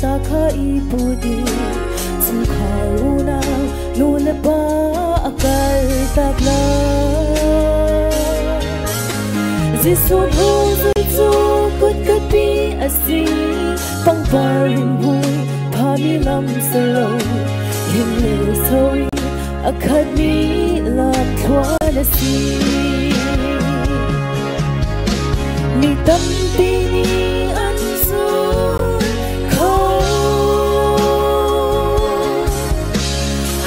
ta khai budi chung khau na nu le ba akal takla Jisu hu zu kut kapi asi pang parin hui phami lam salo him le soi akhat mi lam thwa na si mi tâm ti ni an su kho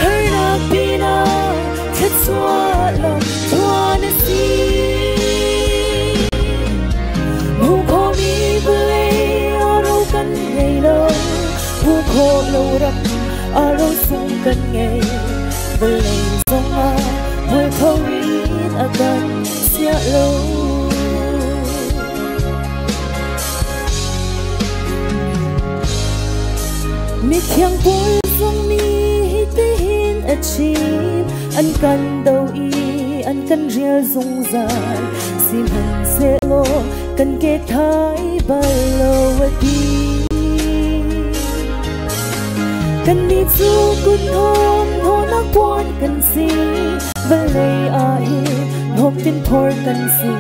har na pina chet swa lam thwa na si mu kho mi ble aro kan ngei lo mu kho lo ram aro sung kan ngei ble song a moi kho ri akan sia lo mi thiang pui song mi te hin a chim an kan do i an kan rial zung zai sim han se lo kan ke thai ba lo di kan mi chu kun hom ho na kwon kan si va lei a hi hom tin thor kan si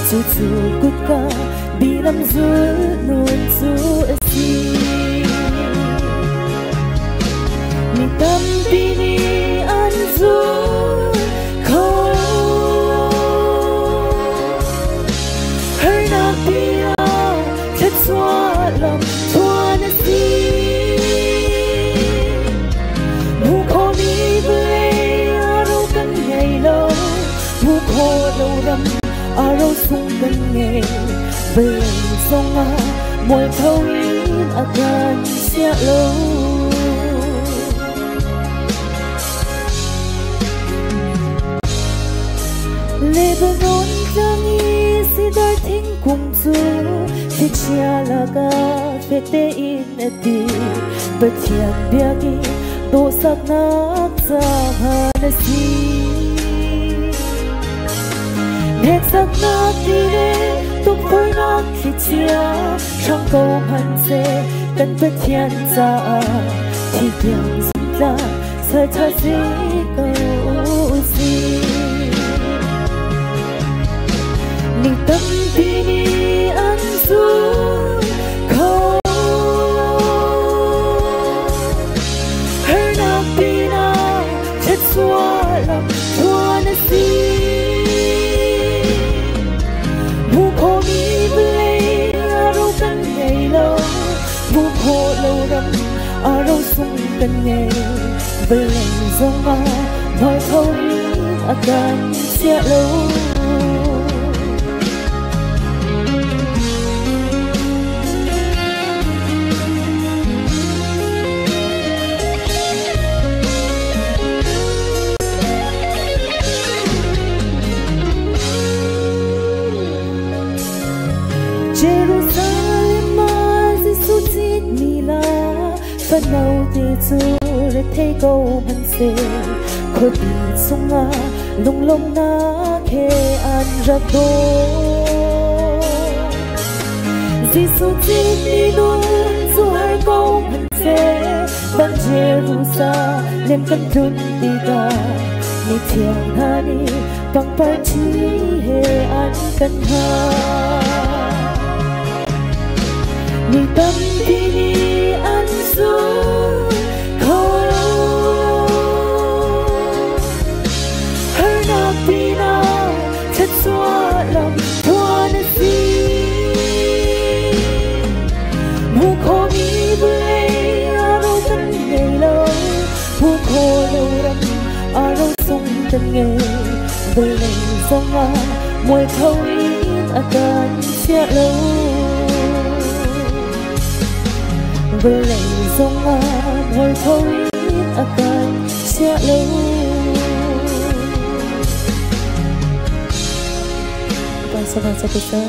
chu chu kut ka bi lam zu nun chu a si mi tâm ti ni an zu kho har na pia chet swa lam thwa na si mu kho mi ble aro kan ngei lo mu kho lo ram aro sung kan ngei ble song a moi thau in akan sia lo Lebanon changi si dar thing kum chu ti chia la ka fete in ati bathian biagi do sak na cha na si ne sak na ti le tu phoi na ti chia chang ko han se kan bathian cha ti kyang sin la sa cha si ko si mi tâm ti ni an su kho har na pina chet swa lam thwa na si mu kho mi ble aro kan ngei lo mu kho lo ram aro sung kan ngei ble zong a moi kho ni akan sia lo Jerusalem Jisu chit mi la phần đầu te chu le thei ko man se kho ti sunga lung lom na khe an ra do Jisu chit mi nun su har ko man se ban Jerusalem kan thun ti ta mi thiang ha ni pang pa chi he an kan ha mi tâm ti ni an su kho har na pina chet swa lam thwa na si mu kho mi ble aro kan ngei lo mu kho lo ram aro sung kan ngei ble song a moi thau in akan sia lo ble song a moi thau in akan sia lo Pasal-pasal kita